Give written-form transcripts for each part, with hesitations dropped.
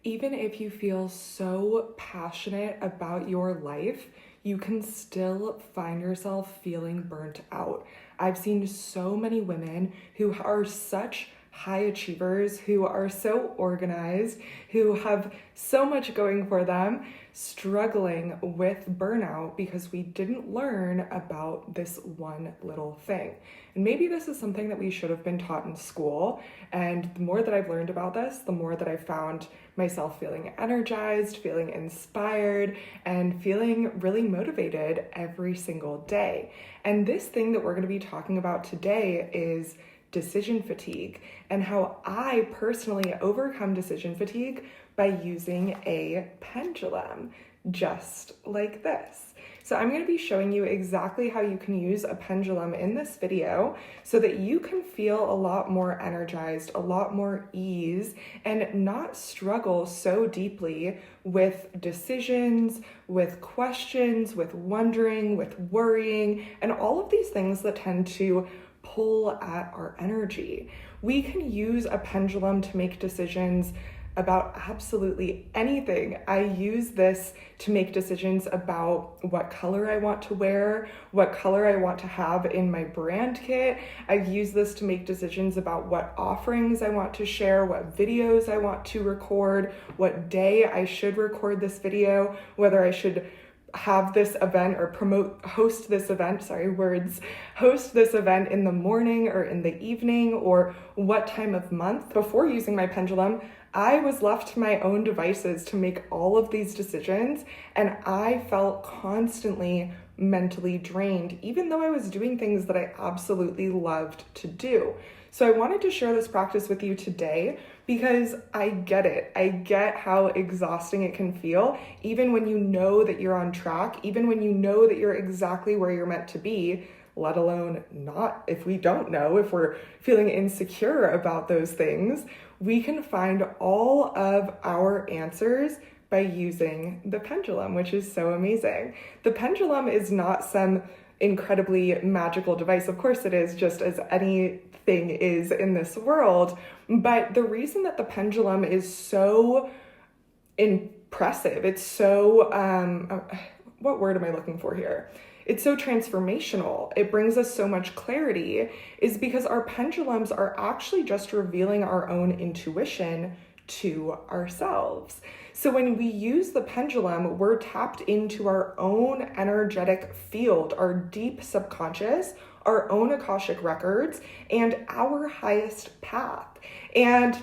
Even if you feel so passionate about your life, you can still find yourself feeling burnt out. I've seen so many women who are such high achievers, who are so organized, who have so much going for them, struggling with burnout because we didn't learn about this one little thing. And maybe this is something that we should have been taught in school. And the more that I've learned about this, the more that I've found myself feeling energized, feeling inspired, and feeling really motivated every single day. And this thing that we're going to be talking about today is decision fatigue, and how I personally overcome decision fatigue by using a pendulum, just like this. So I'm going to be showing you exactly how you can use a pendulum in this video so that you can feel a lot more energized, a lot more ease, and not struggle so deeply with decisions, with questions, with wondering, with worrying, and all of these things that tend to pull at our energy. We can use a pendulum to make decisions about absolutely anything. I use this to make decisions about what color I want to wear, what color I want to have in my brand kit. I've used this to make decisions about what offerings I want to share, what videos I want to record, what day I should record this video, whether I should have this event or host this event in the morning or in the evening, or what time of month. Before using my pendulum, I was left to my own devices to make all of these decisions, and I felt constantly mentally drained, even though I was doing things that I absolutely loved to do. So I wanted to share this practice with you today because I get it. I get how exhausting it can feel, even when you know that you're on track, even when you know that you're exactly where you're meant to be, let alone not if we don't know, if we're feeling insecure about those things. We can find all of our answers by using the pendulum, which is so amazing. The pendulum is not some incredibly magical device. Of course it is, just as anything is in this world. But the reason that the pendulum is so impressive, it's so, what word am I looking for here? It's so transformational, it brings us so much clarity, is because our pendulums are actually just revealing our own intuition to ourselves. So when we use the pendulum, we're tapped into our own energetic field, our deep subconscious, our own Akashic records, and our highest path. And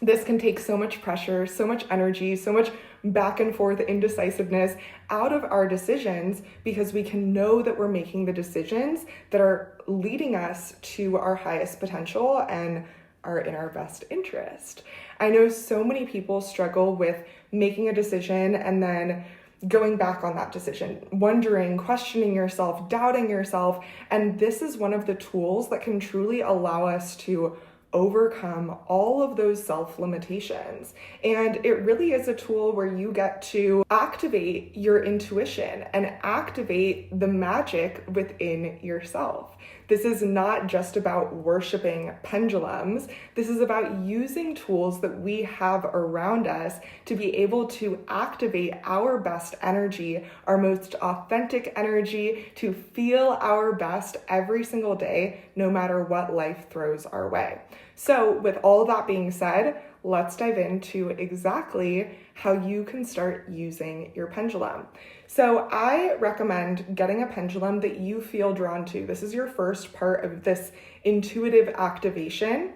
this can take so much pressure, so much energy, so much back and forth indecisiveness out of our decisions, because we can know that we're making the decisions that are leading us to our highest potential and are in our best interest. I know so many people struggle with making a decision and then going back on that decision, wondering, questioning yourself, doubting yourself. And this is one of the tools that can truly allow us to overcome all of those self-limitations. And it really is a tool where you get to activate your intuition and activate the magic within yourself. This is not just about worshiping pendulums. This is about using tools that we have around us to be able to activate our best energy, our most authentic energy, to feel our best every single day, no matter what life throws our way. So with all that being said, let's dive into exactly how you can start using your pendulum. So I recommend getting a pendulum that you feel drawn to. This is your first part of this intuitive activation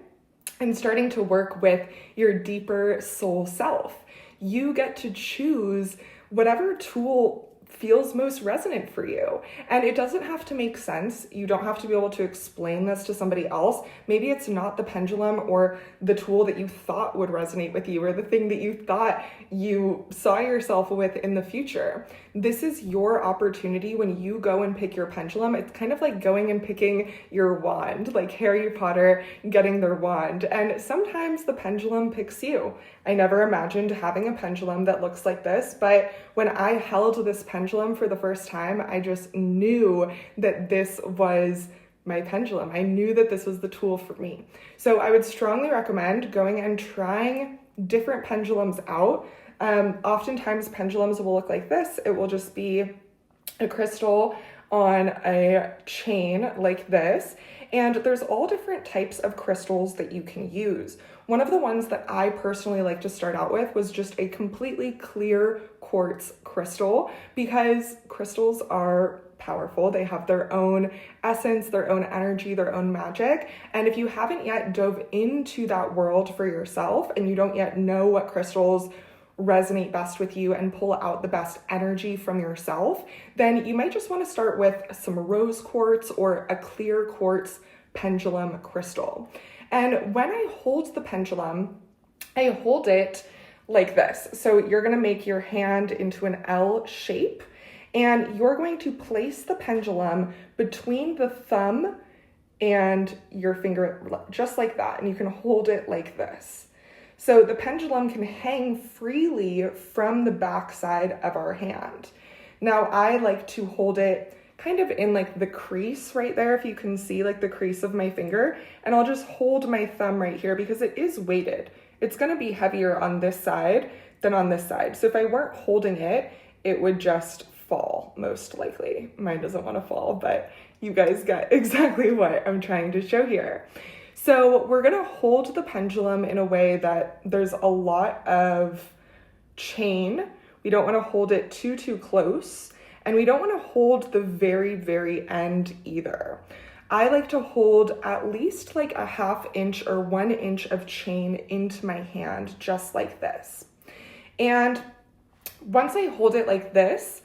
and starting to work with your deeper soul self. You get to choose whatever tool feels most resonant for you. And it doesn't have to make sense. You don't have to be able to explain this to somebody else. Maybe it's not the pendulum or the tool that you thought would resonate with you or the thing that you thought you saw yourself with in the future. This is your opportunity when you go and pick your pendulum. It's kind of like going and picking your wand, like Harry Potter getting their wand. And sometimes the pendulum picks you. I never imagined having a pendulum that looks like this, but when I held this pendulum for the first time, I just knew that this was my pendulum. I knew that this was the tool for me. So I would strongly recommend going and trying different pendulums out. Oftentimes pendulums will look like this. It will just be a crystal on a chain like this. And there's all different types of crystals that you can use. One of the ones that I personally like to start out with was just a completely clear quartz crystal, because crystals are powerful. They have their own essence, their own energy, their own magic. And if you haven't yet dove into that world for yourself and you don't yet know what crystals resonate best with you and pull out the best energy from yourself, then you might just want to start with some rose quartz or a clear quartz pendulum crystal. And when I hold the pendulum, I hold it like this. So you're going to make your hand into an L shape, and you're going to place the pendulum between the thumb and your finger, just like that. And you can hold it like this. So the pendulum can hang freely from the backside of our hand. Now I like to hold it kind of in like the crease right there, if you can see like the crease of my finger, and I'll just hold my thumb right here because it is weighted. It's going to be heavier on this side than on this side. So if I weren't holding it, it would just fall, most likely. Mine doesn't want to fall, but you guys get exactly what I'm trying to show here. So we're going to hold the pendulum in a way that there's a lot of chain. We don't want to hold it too close, and we don't want to hold the very end either. I like to hold at least like a 1/2 inch or 1 inch of chain into my hand, just like this. And once I hold it like this,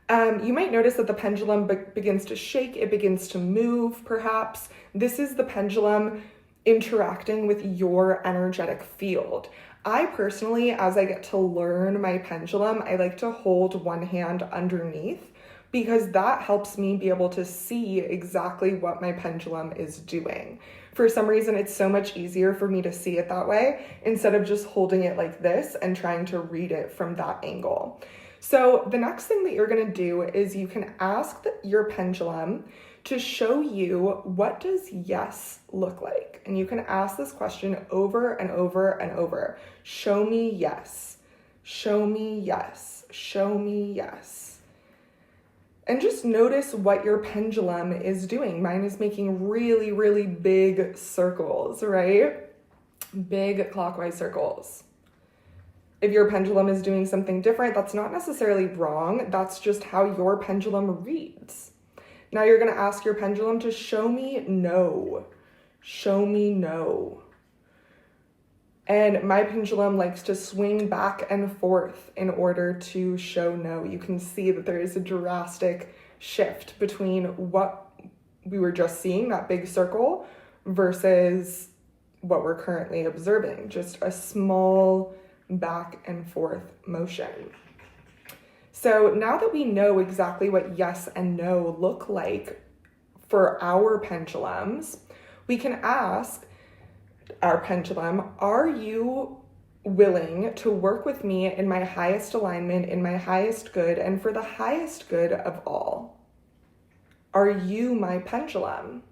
you might notice that the pendulum begins to shake. It begins to move, perhaps. This is the pendulum interacting with your energetic field. I personally, as I get to learn my pendulum, I like to hold one hand underneath, because that helps me be able to see exactly what my pendulum is doing. For some reason, it's so much easier for me to see it that way instead of just holding it like this and trying to read it from that angle. So the next thing that you're going to do is you can ask your pendulum to show you, what does yes look like? And you can ask this question over and over and over. Show me yes. Show me yes. Show me yes. And just notice what your pendulum is doing. Mine is making really big circles, right? Big clockwise circles. If your pendulum is doing something different, that's not necessarily wrong. That's just how your pendulum reads. Now you're going to ask your pendulum to show me no. Show me no. And my pendulum likes to swing back and forth in order to show no. You can see that there is a drastic shift between what we were just seeing, that big circle, versus what we're currently observing. Just a small back and forth motion. So now that we know exactly what yes and no look like for our pendulums, we can ask our pendulum, are you willing to work with me in my highest alignment, in my highest good, and for the highest good of all? Are you my pendulum?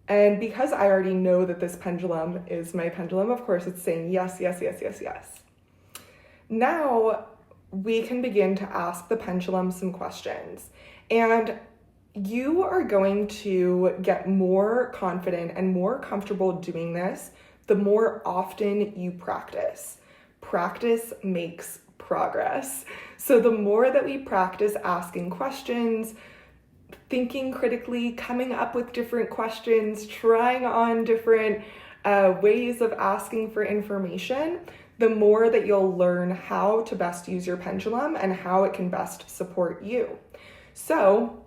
And because I already know that this pendulum is my pendulum, of course it's saying yes, yes, yes, yes, yes. Now we can begin to ask the pendulum some questions. And you are going to get more confident and more comfortable doing this the more often you practice. Practice makes progress. So the more that we practice asking questions, thinking critically, coming up with different questions, trying on different ways of asking for information, the more that you'll learn how to best use your pendulum and how it can best support you. So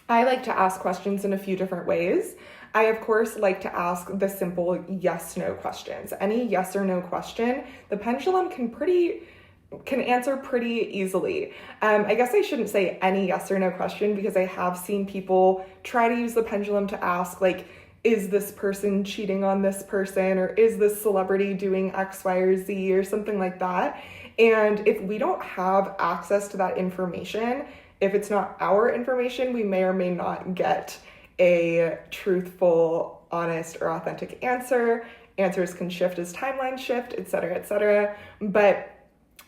I like to ask questions in a few different ways. I, of course, like to ask the simple yes/no questions. Any yes or no question, the pendulum can answer pretty easily. I guess I shouldn't say any yes or no question, because I have seen people try to use the pendulum to ask, like, is this person cheating on this person, or is this celebrity doing X, Y, or Z, or something like that. And if we don't have access to that information, if it's not our information, we may or may not get a truthful, honest, or authentic answer. Answers can shift as timelines shift, etc., etc. But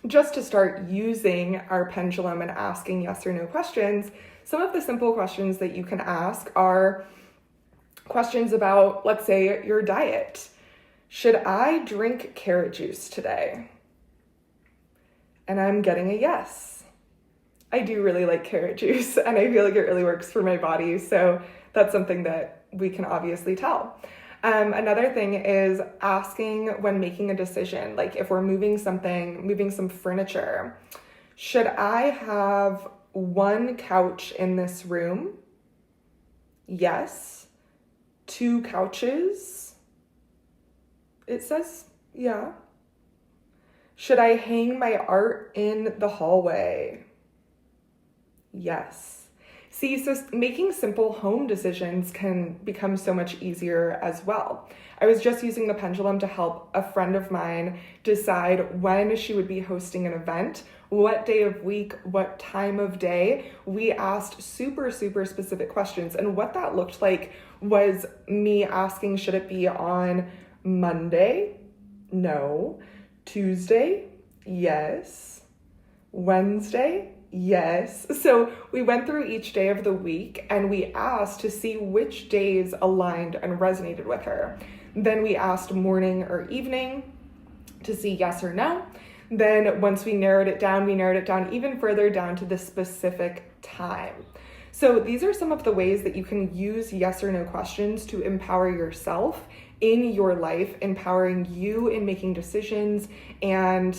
just to start using our pendulum and asking yes or no questions, some of the simple questions that you can ask are questions about, let's say, your diet. Should I drink carrot juice today? And I'm getting a yes. I do really like carrot juice, and I feel like it really works for my body, so that's something that we can obviously tell. Another thing is asking when making a decision, like if we're moving some furniture, should I have one couch in this room? Yes. 2 couches? It says, yeah. Should I hang my art in the hallway? Yes. See, so making simple home decisions can become so much easier as well. I was just using the pendulum to help a friend of mine decide when she would be hosting an event, what day of week, what time of day. We asked super specific questions, and what that looked like was me asking, should it be on Monday? No. Tuesday? Yes. Wednesday? Yes. So we went through each day of the week and we asked to see which days aligned and resonated with her. Then we asked morning or evening to see yes or no. Then once we narrowed it down even further down to the specific time. So these are some of the ways that you can use yes or no questions to empower yourself in your life, empowering you in making decisions and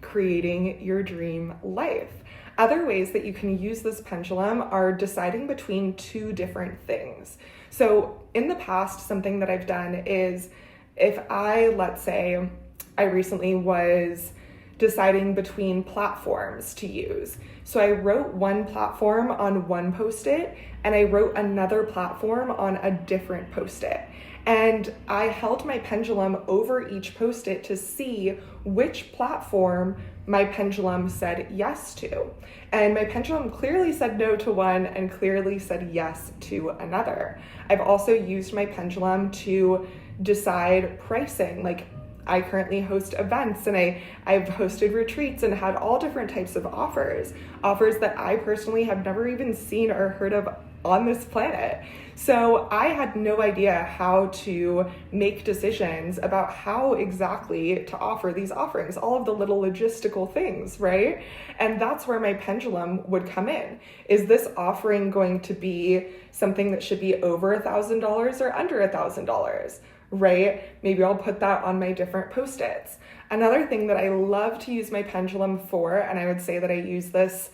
creating your dream life. Other ways that you can use this pendulum are deciding between 2 different things. So in the past, something that I've done is if let's say I recently was deciding between platforms to use. So I wrote one platform on one Post-it and I wrote another platform on a different Post-it. And I held my pendulum over each Post-it to see which platform my pendulum said yes to. And my pendulum clearly said no to one and clearly said yes to another. I've also used my pendulum to decide pricing. Like I currently host events and I've hosted retreats and had all different types of offers that I personally have never even seen or heard of on this planet. So I had no idea how to make decisions about how exactly to offer these offerings, all of the little logistical things, right? And that's where my pendulum would come in. Is this offering going to be something that should be over $1,000 or under $1,000? Right? Maybe I'll put that on my different Post-its. Another thing that I love to use my pendulum for, and I would say that I use this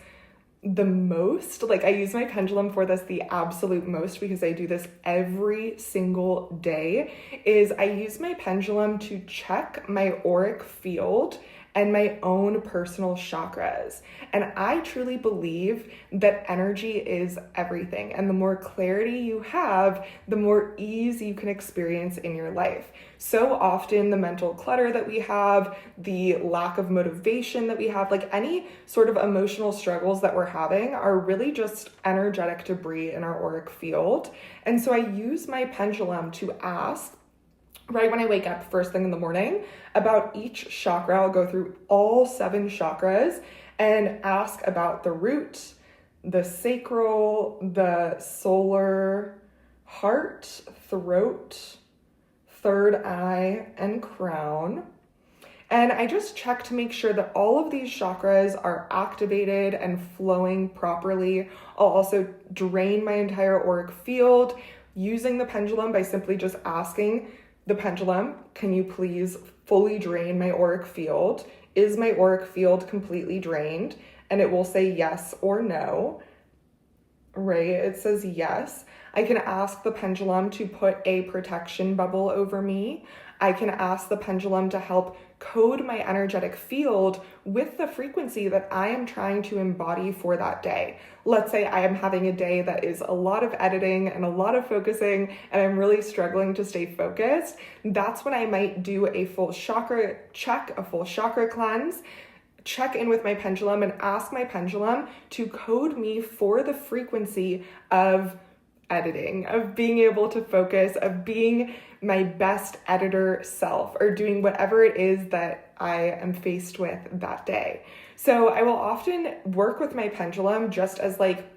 the most, like I use my pendulum for this the absolute most because I do this every single day, is I use my pendulum to check my auric field and my own personal chakras. And I truly believe that energy is everything. And the more clarity you have, the more ease you can experience in your life. So often the mental clutter that we have, the lack of motivation that we have, like any sort of emotional struggles that we're having are really just energetic debris in our auric field. And so I use my pendulum to ask, right when I wake up first thing in the morning, about each chakra. I'll go through all 7 chakras and ask about the root, the sacral, the solar, heart, throat, third eye, and crown. And I just check to make sure that all of these chakras are activated and flowing properly. I'll also drain my entire auric field using the pendulum by simply just asking the pendulum, can you please fully drain my auric field? Is my auric field completely drained? And it will say yes or no, right? It says yes. I can ask the pendulum to put a protection bubble over me. I can ask the pendulum to help code my energetic field with the frequency that I am trying to embody for that day. Let's say I am having a day that is a lot of editing and a lot of focusing, and I'm really struggling to stay focused. That's when I might do a full chakra check, a full chakra cleanse, check in with my pendulum and ask my pendulum to code me for the frequency of editing, of being able to focus, of being my best editor self, or doing whatever it is that I am faced with that day. So I will often work with my pendulum just as like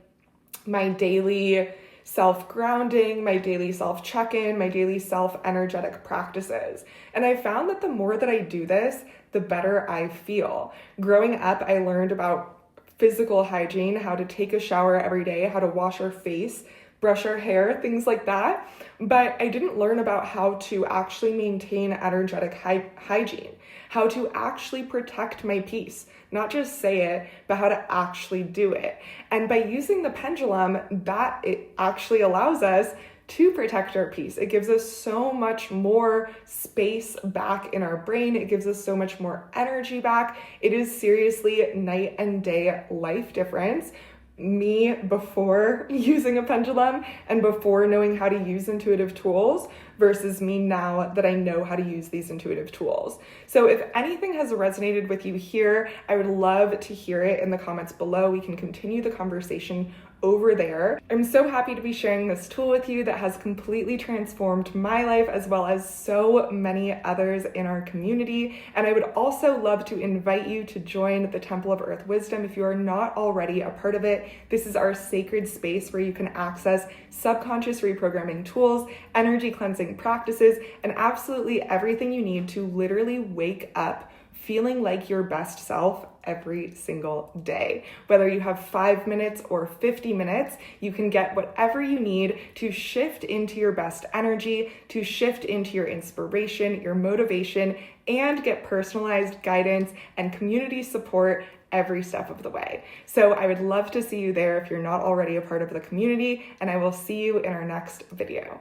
my daily self-grounding, my daily self-check-in, my daily self-energetic practices. And I found that the more that I do this, the better I feel. Growing up, I learned about physical hygiene, how to take a shower every day, how to wash our face, brush our hair, things like that. But I didn't learn about how to actually maintain energetic hygiene, how to actually protect my peace, not just say it, but how to actually do it. And by using the pendulum, that it actually allows us to protect our peace. It gives us so much more space back in our brain. It gives us so much more energy back. It is seriously night and day life difference. Me before using a pendulum and before knowing how to use intuitive tools versus me now that I know how to use these intuitive tools. So if anything has resonated with you here, I would love to hear it in the comments below. We can continue the conversation over there. I'm so happy to be sharing this tool with you that has completely transformed my life as well as so many others in our community. And I would also love to invite you to join the Temple of Earth Wisdom if you are not already a part of it. This is our sacred space where you can access subconscious reprogramming tools, energy cleansing practices, and absolutely everything you need to literally wake up feeling like your best self every single day. Whether you have 5 minutes or 50 minutes, you can get whatever you need to shift into your best energy, to shift into your inspiration, your motivation, and get personalized guidance and community support every step of the way. So I would love to see you there if you're not already a part of the community, and I will see you in our next video.